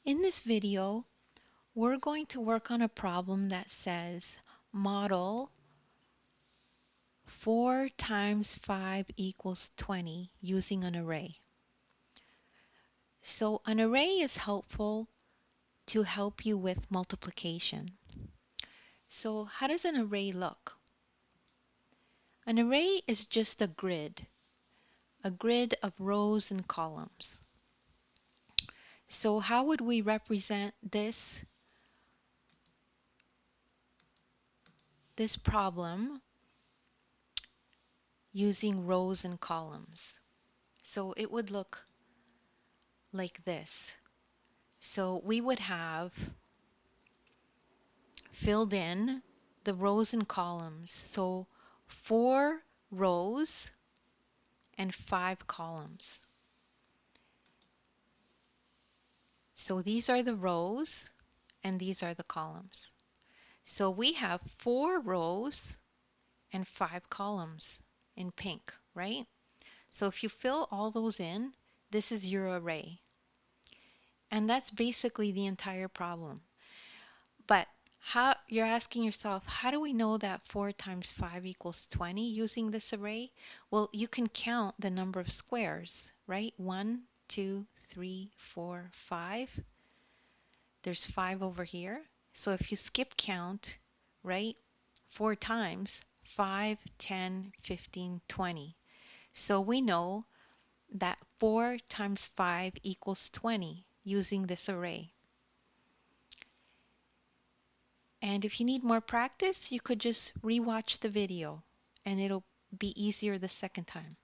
In this video, we're going to work on a problem that says model 4 times 5 equals 20 using an array. So an array is helpful to help you with multiplication. So how does an array look? An array is just a grid of rows and columns. So how would we represent this problem using rows and columns? So it would look like this. So we would have filled in the rows and columns. So 4 rows and 5 columns. So these are the rows and these are the columns. So we have 4 rows and 5 columns in pink, right? So if you fill all those in, this is your array. And that's basically the entire problem. But how you're asking yourself, how do we know that 4 times 5 equals 20 using this array? Well, you can count the number of squares, right? 1, 2, 3, 4, 5. There's 5 over here. So if you skip count, right? 4 times 5, 10, 15, 20. So we know that 4 times 5 equals 20 using this array. And if you need more practice, you could just rewatch the video and it'll be easier the second time.